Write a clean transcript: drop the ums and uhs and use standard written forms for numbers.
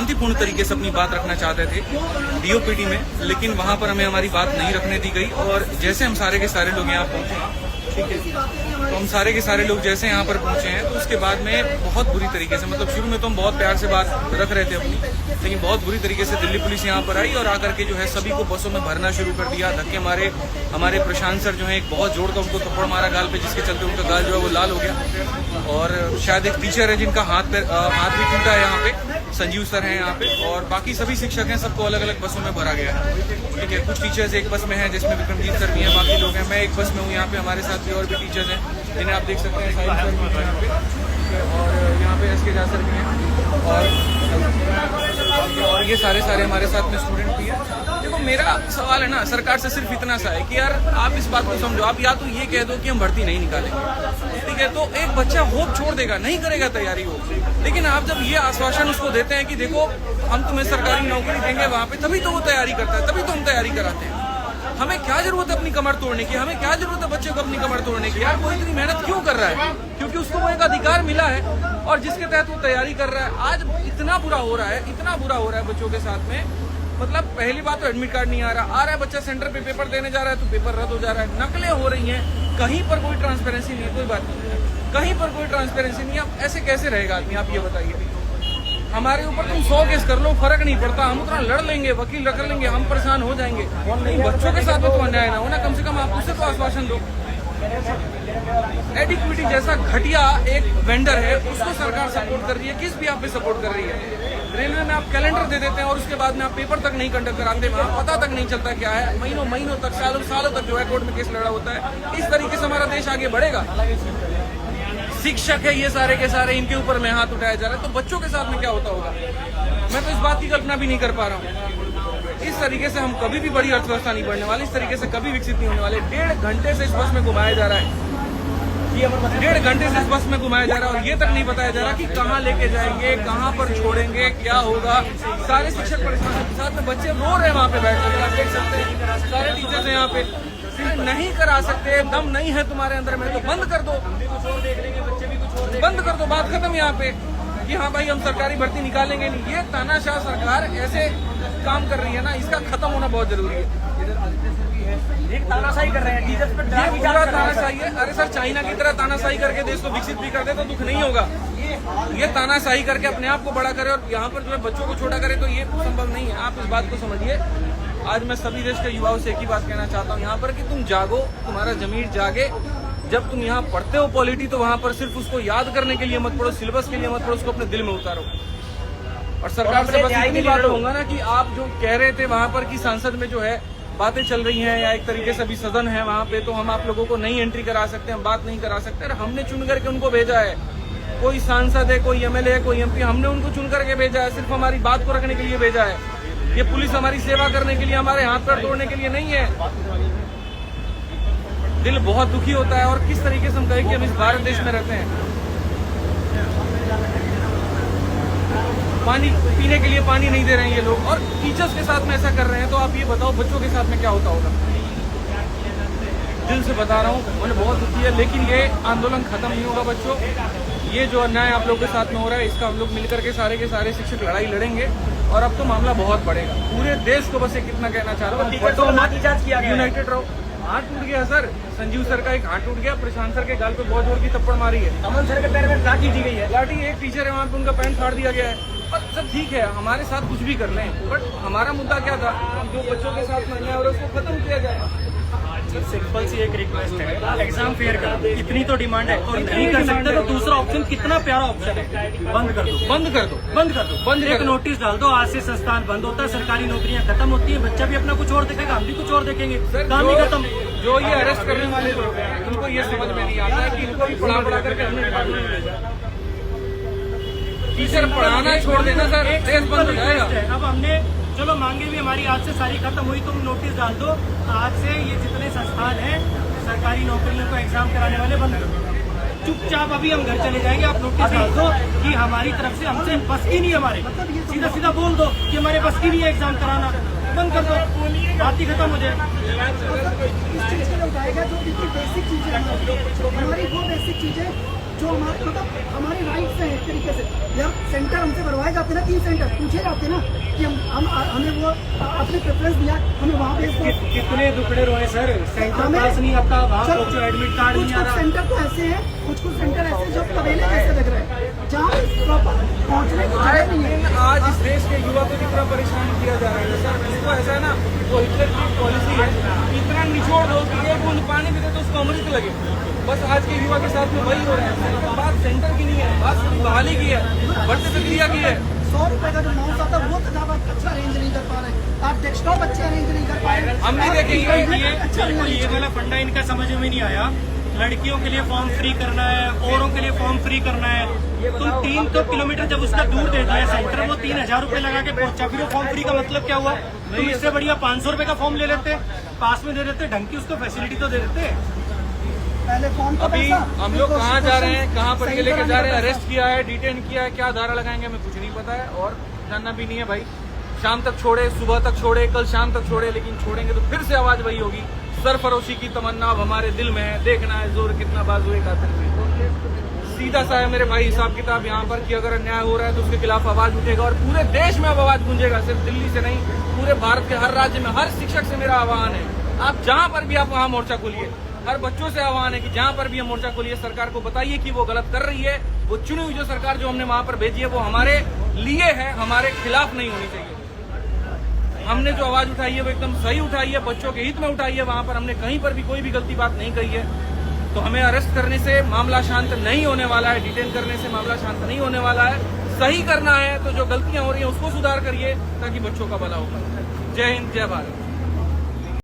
शांतिपूर्ण तरीके से अपनी बात रखना चाहते थे डीओपीटी में, लेकिन वहां पर हमें हमारी बात नहीं रखने दी गई। और जैसे हम सारे के सारे लोग यहाँ पहुंचे, ठीक है, तो हम सारे के सारे लोग जैसे यहाँ पर पहुंचे हैं तो उसके बाद में बहुत बुरी तरीके से, मतलब शुरू में तो हम बहुत प्यार से बात रख रहे थे अपनी, लेकिन बहुत बुरी तरीके से दिल्ली पुलिस यहाँ पर आई और आकर के जो है सभी को बसों में भरना शुरू कर दिया, धक्के मारे। हमारे प्रशांत सर जो है एक बहुत जोर का उनको थप्पड़ मारा गाल पे, जिसके चलते उनका गाल जो है वो लाल हो गया। और शायद एक टीचर है जिनका हाथ भी टूटा है यहाँ पे, संजीव सर हैं यहाँ पे, और बाकी सभी शिक्षक हैं, सबको अलग अलग बसों में भरा गया है, ठीक है। कुछ टीचर्स एक बस में हैं जिसमें विक्रमजीत सर भी हैं, बाकी लोग हैं। मैं एक बस में हूँ यहाँ पे, हमारे साथ भी और भी टीचर्स हैं जिन्हें आप देख सकते हैं, साहिल सर भी हैं यहाँ पे, और यहाँ पे एसके झा सर भी हैं, और ये सारे हमारे साथ में स्टूडेंट भी हैं। देखो मेरा सवाल है ना सरकार से सिर्फ इतना सा है कि यार आप इस बात को समझो, आप या तो ये कह दो कि हम भर्ती नहीं निकालेंगे, ठीक है, तो एक बच्चा होप छोड़ देगा, नहीं करेगा तैयारी हो। लेकिन आप जब ये आश्वासन उसको देते हैं कि देखो हम तुम्हें सरकारी नौकरी देंगे वहां पे, तभी तो वो तैयारी करता है, तभी तो हम तैयारी कराते हैं। हमें क्या जरूरत है अपनी कमर तोड़ने की, हमें क्या जरूरत है बच्चे को अपनी कमर तोड़ने की? यार वो इतनी मेहनत क्यों कर रहा है? क्योंकि उसको वो एक अधिकार मिला है और जिसके तहत वो तैयारी कर रहा है। आज इतना बुरा हो रहा है, इतना बुरा हो रहा है बच्चों के साथ में, मतलब पहली बात तो एडमिट कार्ड नहीं आ रहा है, बच्चा सेंटर पे पेपर देने जा रहा है तो पेपर रद्द हो जा रहा है, नकलें हो रही हैं, कहीं पर कोई ट्रांसपेरेंसी नहीं है, कोई बात नहीं है, कहीं पर कोई ट्रांसपेरेंसी नहीं है। अब ऐसे कैसे रहेगा आदमी, आप ये बताइए। हमारे ऊपर तुम 100 केस कर लो, फर्क नहीं पड़ता, हम उतना लड़ लेंगे, वकील रख लेंगे, हम परेशान हो जाएंगे, नहीं बच्चों के साथ में तो अन्याय ना हो ना, कम से कम आप उससे तो आश्वासन दो। एडिक्विटी जैसा घटिया एक वेंडर है, उसको सरकार सपोर्ट कर रही है, किस भी आप पे सपोर्ट कर रही है। रेलवे में आप कैलेंडर दे देते हैं और उसके बाद में आप पेपर तक नहीं कंडक्ट कराते, वहाँ पता तक नहीं चलता क्या है, महीनों तक, सालों तक जो है कोर्ट में केस लड़ा होता है। इस तरीके से हमारा देश आगे बढ़ेगा। शिक्षक है ये सारे के सारे, इनके ऊपर में हाथ उठाया जा रहा है, तो बच्चों के साथ में क्या होता होगा, मैं तो इस बात की कल्पना भी नहीं कर पा रहा हूँ। इस तरीके से हम कभी भी बड़ी अर्थव्यवस्था नहीं बढ़ने वाली, इस तरीके से कभी विकसित नहीं होने वाले। 1.5 घंटे से इस बस में घुमाया जा रहा है, 1.5 घंटे से इस बस में घुमाया जा रहा है और ये तक नहीं बताया जा रहा कि कहाँ लेके जाएंगे, कहाँ पर छोड़ेंगे, क्या होगा। सारे शिक्षक परेशान के साथ में बच्चे रो रहे हैं वहाँ पे बैठ कर, आप देख सकते हैं, सारे टीचर्स हैं यहाँ पे। नहीं करा सकते, दम नहीं है तुम्हारे अंदर में तो बंद कर दो, बंद कर दो, बात खत्म यहाँ पे कि हाँ भाई हम सरकारी भर्ती निकालेंगे नहीं। ये तानाशाह सरकार ऐसे काम कर रही है ना, इसका खत्म होना बहुत जरूरी है। तानाशाही कर रहे हैं टीचर्स पर, ये पूरा तानाशाही है। अरे सर चाइना की तरह तानाशाही करके देश को विकसित भी कर दे तो दुख नहीं होगा, ये तानाशाही करके अपने आप को बड़ा करे और यहाँ पर जो है बच्चों को छोटा करे तो ये संभव नहीं है। आप इस बात को समझिए। आज मैं सभी देश के युवाओं से एक ही बात कहना चाहता हूँ यहाँ पर कि तुम जागो, तुम्हारा जमीर जागे। जब तुम यहाँ पढ़ते हो पॉलिटी तो वहाँ पर सिर्फ उसको याद करने के लिए मत पढ़ो, सिलेबस के लिए मत पढ़ो, उसको अपने दिल में उतारो। और सरकार से बस इतनी बात होगा ना कि आप जो कह रहे थे वहाँ पर कि सांसद में जो है बातें चल रही हैं या एक तरीके से अभी सदन है वहाँ पे, तो हम आप लोगों को नहीं एंट्री करा सकते, हम बात नहीं करा सकते। और हमने चुन करके उनको भेजा है, कोई सांसद है, कोई एमएलए है, कोई एमपी, हमने उनको चुन करके भेजा है, सिर्फ हमारी बात को रखने के लिए भेजा है। ये पुलिस हमारी सेवा करने के लिए, हमारे हाथ पैर तोड़ने के लिए नहीं है। दिल बहुत दुखी होता है और किस तरीके से हम कहें कि हम इस भारत देश में रहते हैं। पानी पीने के लिए पानी नहीं दे रहे हैं ये लोग और टीचर्स के साथ में ऐसा कर रहे हैं, तो आप ये बताओ बच्चों के साथ में क्या होता होगा। दिल से बता रहा हूँ, मुझे बहुत दुखी है, लेकिन ये आंदोलन खत्म नहीं होगा बच्चों। ये जो अन्याय आप लोग के साथ में हो रहा है, इसका हम लोग मिलकर के सारे शिक्षक लड़ाई लड़ेंगे और अब तो मामला बहुत बढ़ेगा। पूरे देश को बस एक कितना कहना चाह रहा हूँ, यूनाइटेड रहो। हाथ टूट गया सर, संजीव सर का एक हाथ टूट गया, प्रशांत सर के गाल पे बहुत जोर की थप्पड़ मारी है, अमन सर के पैर में लाठी दी गई है, लाठी एक टीचर है वहाँ पे उनका पैंट फाड़ दिया गया है। और सब ठीक है, हमारे साथ कुछ भी कर लें, बट हमारा मुद्दा क्या था, जो बच्चों के साथ में अन्याय हो रहा है उसको खत्म किया जाए। सिंपल सी एक रिक्वेस्ट है, एग्जाम फेयर करो, इतनी तो डिमांड है और नहीं कर सकते तो दूसरा ऑप्शन कितना प्यारा ऑप्शन है, बंद कर दो, बंद कर दो, बंद कर दो, बंद एक नोटिस डाल दो, आज से संस्थान बंद होता है, सरकारी नौकरियां खत्म होती है, बच्चा भी अपना कुछ और देखेगा, हम भी कुछ और देखेंगे, काम ही खत्म। जो ये अरेस्ट करने वाले लोग हैं उनको ये समझ में नहीं आता है कि इनको भी पढ़ा करके हमने डिपार्टमेंट में भेजा। टीचर पढ़ाना छोड़ देना सर, देश बंद हो जाएगा। अब हमने चलो मांगे भी हमारी आज से सारी खत्म हुई, तुम नोटिस डाल दो, आज से ये जितने संस्थान हैं सरकारी नौकरियों को एग्जाम कराने वाले बंद कर दो। चुपचाप अभी हम घर चले जाएंगे, आप नोटिस डाल दो कि हमारी तरफ से हमसे बस की नहीं, हमारे सीधा सीधा बोल दो कि हमारे बस की नहीं है एग्जाम कराना, बंद कर दो, बात ही खत्म हो जाए। इस चीज के लिए उठाएगा जो बेसिक चीजें हमारी, वो बेसिक चीजें जो हमारे मतलब हमारे राइट्स हैं एक तरीके से। जब सेंटर हमसे भरवाए जाते ना 3 सेंटर पूछे जाते ना कि हम हमें वो अपने प्रेफरेंस दिया, हमें वहाँ भेज दो। कितने दुखड़े रोए सर, सेंटर पास नहीं आता, वहाँ पहुंचो एडमिट कार्ड नहीं आ रहा। सेंटर तो ऐसे हैं, कुछ सेंटर ऐसे हैं जो तबेले जैसे लग रहे हैं, जहाँ प्रॉपर पहुँचने की जगह नहीं है। आज इस देश के युवा को कितना परेशान किया जा रहा है सर। इसको ऐसा है ना, वो हिटलर की पॉलिसी है, इतना निचोड़ दो कि एक बूंद पानी भी दे तो उसको अमृत लगे। बस आज के युवा के साथ में वही हो रहा है। बात सेंटर की नहीं है, बात बहाली की है, बढ़ती प्रक्रिया की है। 100 रुपए का जो माउस आता है वो तो ज्यादा अच्छा अरेंज नहीं कर पा रहे, आप डेस्कटॉप अच्छे अरेंज नहीं कर पा रहे। हम भी देखेंगे ये वाला फंडा इनका समझ में नहीं आया। लड़कियों के लिए फॉर्म फ्री करना है, औरों के लिए फॉर्म फ्री करना है। तुम 3 किलोमीटर जब उसका दूर दे दिया सेंटर, वो 3000 रुपए लगा के पहुंचा, फिर वो फॉर्म फ्री का मतलब क्या हुआ? तुम इससे बढ़िया 500 रुपए का फॉर्म ले लेते, पास में दे देते, ढंग की उसको फैसिलिटी तो दे देते। पहले फॉर्म का अभी पैसा, हम लोग कहाँ जा रहे हैं, कहाँ पर सही ये लेके जा रहे हैं, कराने का अरेस्ट किया है, डिटेन किया है, क्या धारा लगाएंगे हमें कुछ नहीं पता है और जानना भी नहीं है भाई। शाम तक छोड़े, सुबह तक छोड़े, कल शाम तक छोड़े, लेकिन छोड़ेंगे तो फिर से आवाज वही होगी। सरफरोशी की तमन्ना अब हमारे दिल में है, देखना है जोर कितना बाजुए कातिल में। सीधा सा है मेरे भाई हिसाब किताब यहाँ पर कि अगर अन्याय हो रहा है तो उसके खिलाफ आवाज उठेगा और पूरे देश में अब आवाज गूंजेगा, सिर्फ दिल्ली से नहीं, पूरे भारत के हर राज्य में। हर शिक्षक से मेरा आह्वान है, आप जहाँ पर भी आप वहाँ मोर्चा खोलिए। हर बच्चों से आह्वान है कि जहाँ पर भी हम मोर्चा खोलिए, सरकार को बताइए कि वो गलत कर रही है। वो चुनी हुई जो सरकार जो हमने वहाँ पर भेजी है वो हमारे लिए है, हमारे खिलाफ नहीं होनी चाहिए। हमने जो आवाज उठाई है वो एकदम सही उठाई है, बच्चों के हित में उठाई है। वहाँ पर हमने कहीं पर भी कोई भी गलती बात नहीं कही है। तो हमें अरेस्ट करने से मामला शांत नहीं होने वाला है, डिटेन करने से मामला शांत नहीं होने वाला है। सही करना है तो जो गलतियां हो रही हैं उसको सुधार करिए ताकि बच्चों का भला हो पाए। जय हिंद, जय भारत।